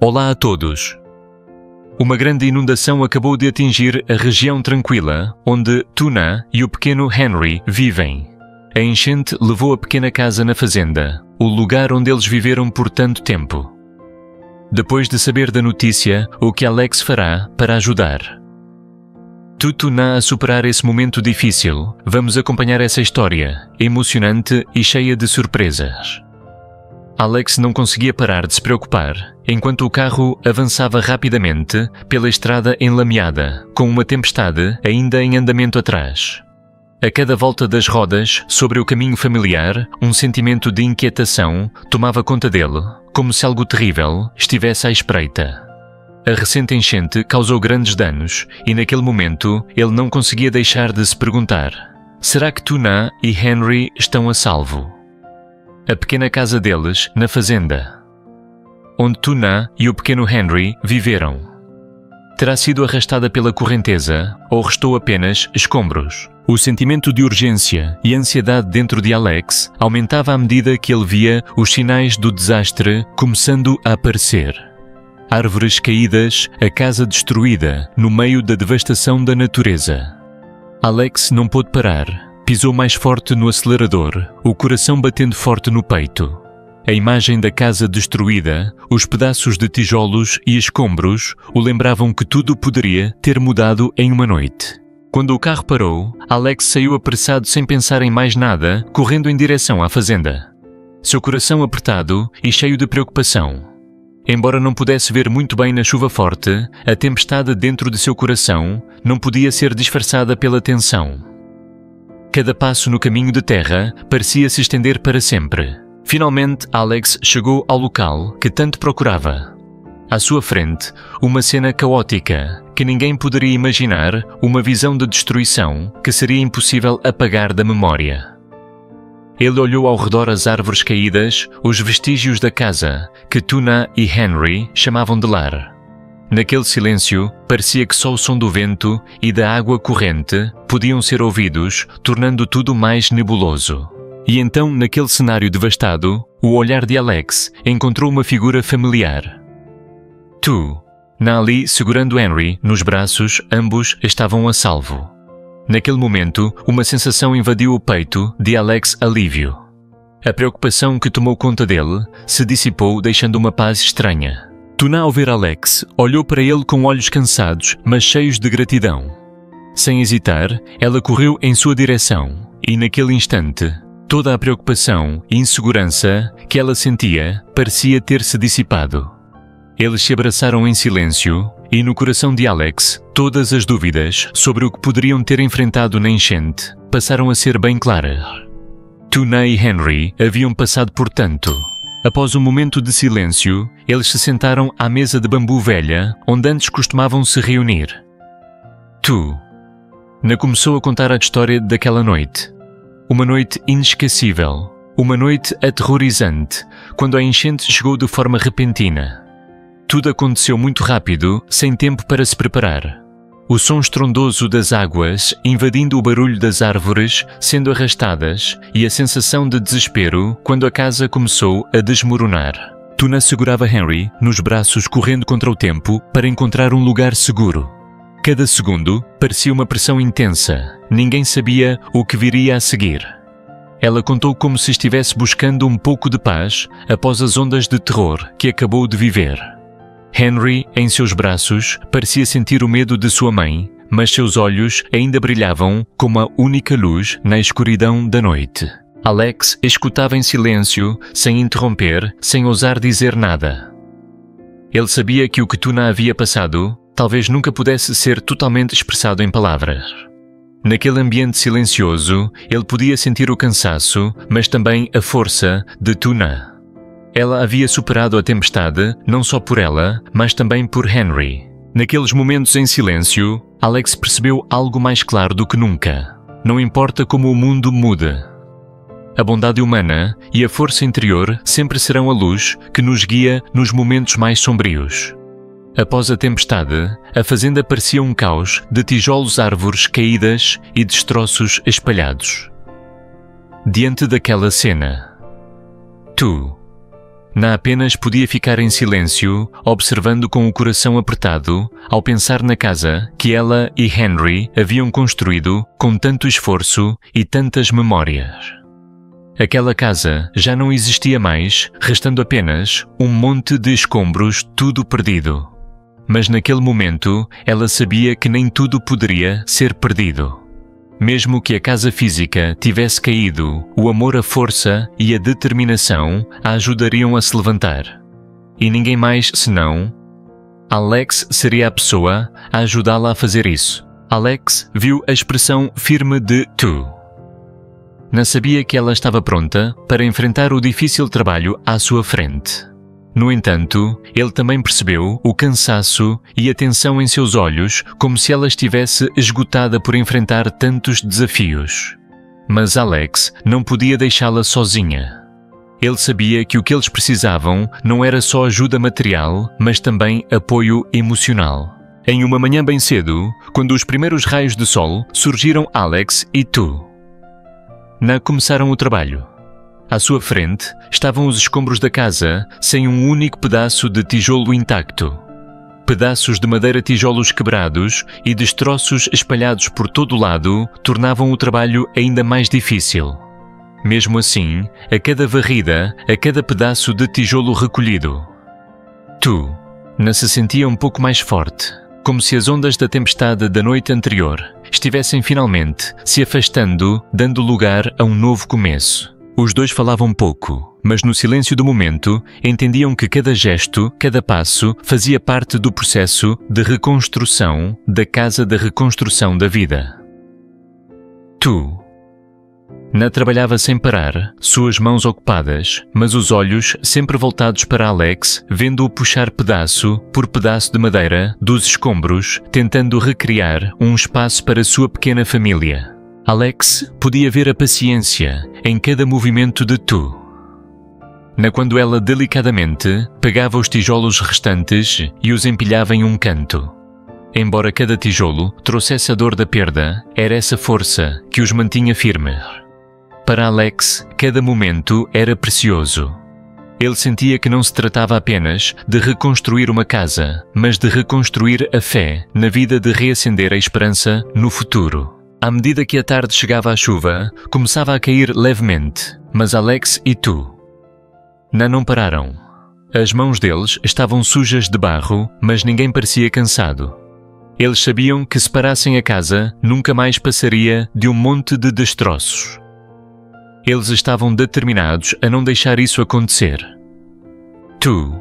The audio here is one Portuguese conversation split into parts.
Olá a todos! Uma grande inundação acabou de atingir a região tranquila onde Tuna e o pequeno Henry vivem. A enchente levou a pequena casa na fazenda, o lugar onde eles viveram por tanto tempo. Depois de saber da notícia, o que Alex fará para ajudar? Tuna a superar esse momento difícil, vamos acompanhar essa história, emocionante e cheia de surpresas. Alex não conseguia parar de se preocupar, enquanto o carro avançava rapidamente pela estrada enlameada, com uma tempestade ainda em andamento atrás. A cada volta das rodas, sobre o caminho familiar, um sentimento de inquietação tomava conta dele, como se algo terrível estivesse à espreita. A recente enchente causou grandes danos e naquele momento ele não conseguia deixar de se perguntar: será que Tuna e Henry estão a salvo? A pequena casa deles na fazenda, onde Tuna e o pequeno Henry viveram, terá sido arrastada pela correnteza ou restou apenas escombros? O sentimento de urgência e ansiedade dentro de Alex aumentava à medida que ele via os sinais do desastre começando a aparecer. Árvores caídas, a casa destruída, no meio da devastação da natureza. Alex não pôde parar. Pisou mais forte no acelerador, o coração batendo forte no peito. A imagem da casa destruída, os pedaços de tijolos e escombros o lembravam que tudo poderia ter mudado em uma noite. Quando o carro parou, Alex saiu apressado sem pensar em mais nada, correndo em direção à fazenda. Seu coração apertado e cheio de preocupação. Embora não pudesse ver muito bem na chuva forte, a tempestade dentro de seu coração não podia ser disfarçada pela tensão. Cada passo no caminho de terra parecia se estender para sempre. Finalmente, Alex chegou ao local que tanto procurava. À sua frente, uma cena caótica que ninguém poderia imaginar, uma visão de destruição que seria impossível apagar da memória. Ele olhou ao redor as árvores caídas, os vestígios da casa que Tuna e Henry chamavam de lar. Naquele silêncio, parecia que só o som do vento e da água corrente podiam ser ouvidos, tornando tudo mais nebuloso. E então, naquele cenário devastado, o olhar de Alex encontrou uma figura familiar. Ali, segurando Henry nos braços, ambos estavam a salvo. Naquele momento, uma sensação invadiu o peito de Alex, alívio. A preocupação que tomou conta dele se dissipou, deixando uma paz estranha. Tuna, ao ver Alex, olhou para ele com olhos cansados, mas cheios de gratidão. Sem hesitar, ela correu em sua direção, e naquele instante, toda a preocupação e insegurança que ela sentia parecia ter-se dissipado. Eles se abraçaram em silêncio, e no coração de Alex, todas as dúvidas sobre o que poderiam ter enfrentado na enchente passaram a ser bem claras. Tuna e Henry haviam passado por tanto. Após um momento de silêncio, eles se sentaram à mesa de bambu velha, onde antes costumavam se reunir. Tuna começou a contar a história daquela noite. Uma noite inesquecível, uma noite aterrorizante, quando a enchente chegou de forma repentina. Tudo aconteceu muito rápido, sem tempo para se preparar. O som estrondoso das águas invadindo o barulho das árvores sendo arrastadas e a sensação de desespero quando a casa começou a desmoronar. Tuna segurava Henry nos braços, correndo contra o tempo para encontrar um lugar seguro. Cada segundo parecia uma pressão intensa. Ninguém sabia o que viria a seguir. Ela contou como se estivesse buscando um pouco de paz após as ondas de terror que acabou de viver. Henry, em seus braços, parecia sentir o medo de sua mãe, mas seus olhos ainda brilhavam como a única luz na escuridão da noite. Alex escutava em silêncio, sem interromper, sem ousar dizer nada. Ele sabia que o que Tuna havia passado talvez nunca pudesse ser totalmente expressado em palavras. Naquele ambiente silencioso, ele podia sentir o cansaço, mas também a força de Tuna. Ela havia superado a tempestade, não só por ela, mas também por Henry. Naqueles momentos em silêncio, Alex percebeu algo mais claro do que nunca. Não importa como o mundo mude. A bondade humana e a força interior sempre serão a luz que nos guia nos momentos mais sombrios. Após a tempestade, a fazenda parecia um caos de tijolos, árvores caídas e destroços espalhados. Diante daquela cena, Na apenas podia ficar em silêncio, observando com o coração apertado, ao pensar na casa que ela e Henry haviam construído com tanto esforço e tantas memórias. Aquela casa já não existia mais, restando apenas um monte de escombros, tudo perdido. Mas naquele momento, ela sabia que nem tudo poderia ser perdido. Mesmo que a casa física tivesse caído, o amor, a força e a determinação a ajudariam a se levantar. E ninguém mais senão Alex seria a pessoa a ajudá-la a fazer isso. Alex viu a expressão firme de tu. Não sabia que ela estava pronta para enfrentar o difícil trabalho à sua frente. No entanto, ele também percebeu o cansaço e a tensão em seus olhos, como se ela estivesse esgotada por enfrentar tantos desafios. Mas Alex não podia deixá-la sozinha. Ele sabia que o que eles precisavam não era só ajuda material, mas também apoio emocional. Em uma manhã bem cedo, quando os primeiros raios de sol, surgiram Alex e Tu. Começaram o trabalho. À sua frente estavam os escombros da casa, sem um único pedaço de tijolo intacto. Pedaços de madeira, tijolos quebrados e destroços espalhados por todo o lado tornavam o trabalho ainda mais difícil. Mesmo assim, a cada varrida, a cada pedaço de tijolo recolhido, Tu se sentia um pouco mais forte, como se as ondas da tempestade da noite anterior estivessem finalmente se afastando, dando lugar a um novo começo. Os dois falavam pouco, mas no silêncio do momento entendiam que cada gesto, cada passo fazia parte do processo de reconstrução da casa, da reconstrução da vida. Tu trabalhava sem parar, suas mãos ocupadas, mas os olhos sempre voltados para Alex, vendo-o puxar pedaço por pedaço de madeira dos escombros, tentando recriar um espaço para sua pequena família. Alex podia ver a paciência em cada movimento de Tu. Quando ela delicadamente pegava os tijolos restantes e os empilhava em um canto. Embora cada tijolo trouxesse a dor da perda, era essa força que os mantinha firmes. Para Alex, cada momento era precioso. Ele sentia que não se tratava apenas de reconstruir uma casa, mas de reconstruir a fé na vida, de reacender a esperança no futuro. À medida que a tarde chegava, a chuva começava a cair levemente, mas Alex e Tu não pararam. As mãos deles estavam sujas de barro, mas ninguém parecia cansado. Eles sabiam que se parassem a casa, nunca mais passaria de um monte de destroços. Eles estavam determinados a não deixar isso acontecer. Tu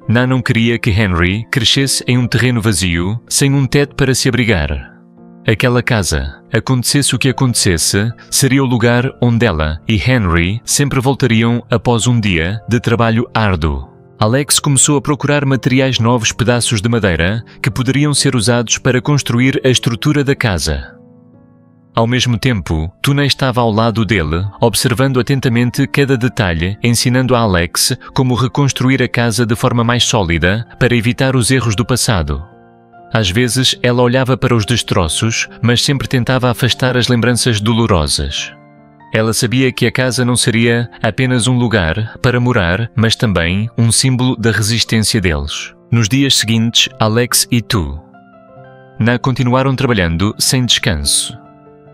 não queria que Henry crescesse em um terreno vazio, sem um teto para se abrigar. Aquela casa, acontecesse o que acontecesse, seria o lugar onde ela e Henry sempre voltariam após um dia de trabalho árduo. Alex começou a procurar materiais novos, pedaços de madeira, que poderiam ser usados para construir a estrutura da casa. Ao mesmo tempo, Tuna estava ao lado dele, observando atentamente cada detalhe, ensinando a Alex como reconstruir a casa de forma mais sólida para evitar os erros do passado. Às vezes, ela olhava para os destroços, mas sempre tentava afastar as lembranças dolorosas. Ela sabia que a casa não seria apenas um lugar para morar, mas também um símbolo da resistência deles. Nos dias seguintes, Alex e Tu continuaram trabalhando sem descanso.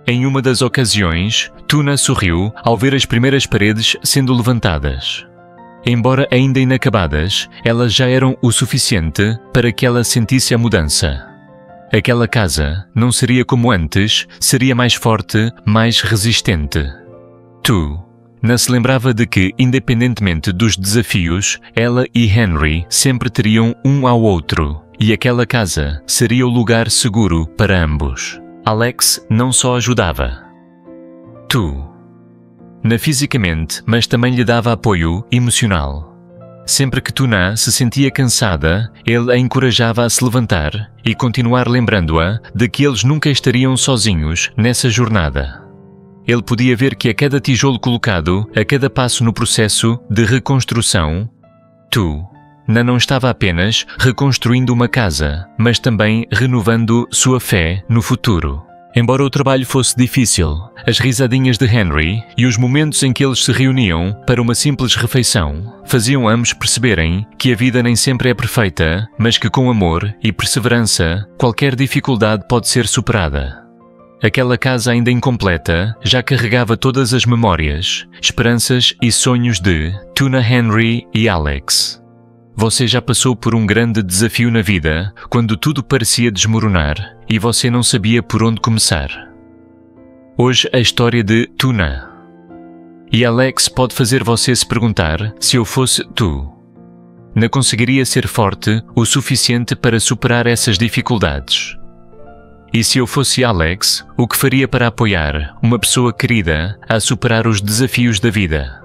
Em uma das ocasiões, Tuna sorriu ao ver as primeiras paredes sendo levantadas. Embora ainda inacabadas, elas já eram o suficiente para que ela sentisse a mudança. Aquela casa não seria como antes, seria mais forte, mais resistente. Tu se lembrava de que, independentemente dos desafios, ela e Henry sempre teriam um ao outro, e aquela casa seria o lugar seguro para ambos. Alex não só ajudava Tu fisicamente, mas também lhe dava apoio emocional. Sempre que Tuna se sentia cansada, ele a encorajava a se levantar e continuar, lembrando-a de que eles nunca estariam sozinhos nessa jornada. Ele podia ver que a cada tijolo colocado, a cada passo no processo de reconstrução, Tu não estava apenas reconstruindo uma casa, mas também renovando sua fé no futuro. Embora o trabalho fosse difícil, as risadinhas de Henry e os momentos em que eles se reuniam para uma simples refeição faziam ambos perceberem que a vida nem sempre é perfeita, mas que com amor e perseverança qualquer dificuldade pode ser superada. Aquela casa ainda incompleta já carregava todas as memórias, esperanças e sonhos de Tuna, Henry e Alex. Você já passou por um grande desafio na vida, quando tudo parecia desmoronar e você não sabia por onde começar. Hoje a história de Tuna. E Alex pode fazer você se perguntar: se eu fosse tu, não conseguiria ser forte o suficiente para superar essas dificuldades? E se eu fosse Alex, o que faria para apoiar uma pessoa querida a superar os desafios da vida?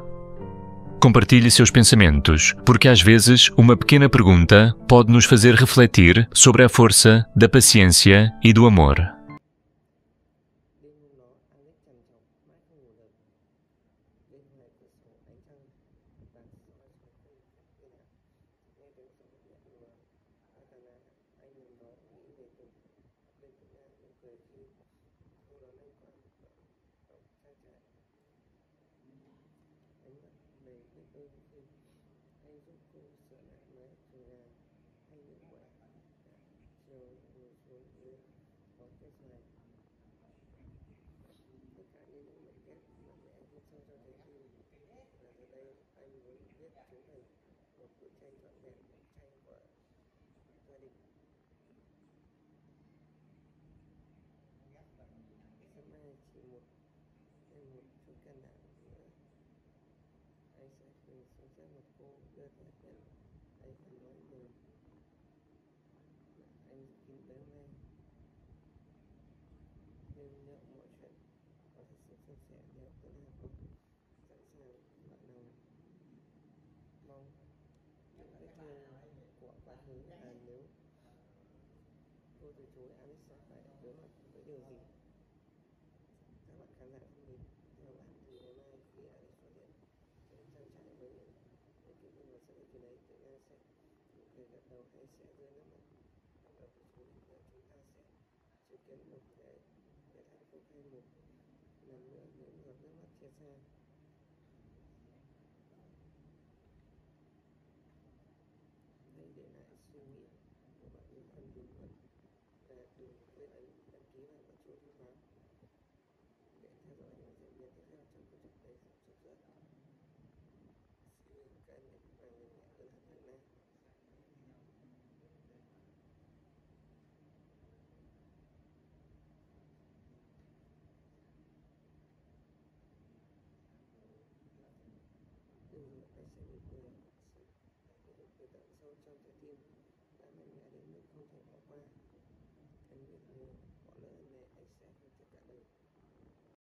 Compartilhe seus pensamentos, porque às vezes uma pequena pergunta pode nos fazer refletir sobre a força da paciência e do amor.